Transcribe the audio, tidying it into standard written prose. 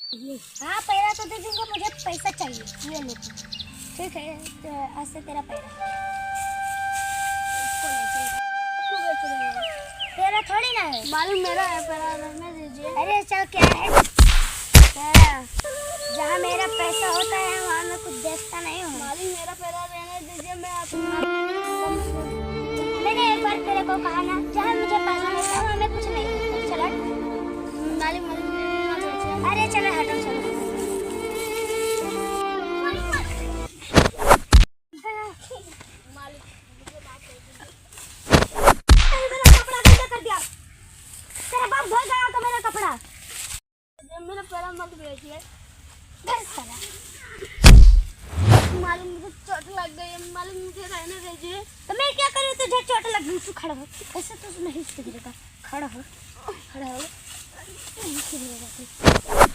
हाँ पैरा तो दे दूंगा, मुझे पैसा चाहिए, ये ले तू। ठीक है, तो आज से तेरा पैरा तेरा थोड़ी ना है। मालूम मेरा है, पैरा रहने दीजिए। अरे चल, क्या है तेरा? जहाँ मेरा पैसा होता है वहाँ मैं कुछ देखता नहीं हूँ। मालूम मेरा पैरा रहने दीजिए, मैं आपको मैंने एक बार तेरे को कहा ना, जहाँ मुझे पैसा मिलता है वहाँ मैं कुछ नहीं देखता। चल हट। मालूम अरे चलो हटो, चलो। मेरा कपड़ा गंदा कर दिया। तेरा बाप धो गया तो मेरा कपड़ा। मेरा पैरा मत बेचिए। मालूम मुझे चोट लग गई है, मालूम मुझे रहने दीजिए। तो मैं क्या करूँ? तुझे चोट लग गई, तू खड़ा हो। ऐसे तो नहीं सुधरेगा। खड़ा हो, खड़ा हो। नहीं सुधरेगा तू।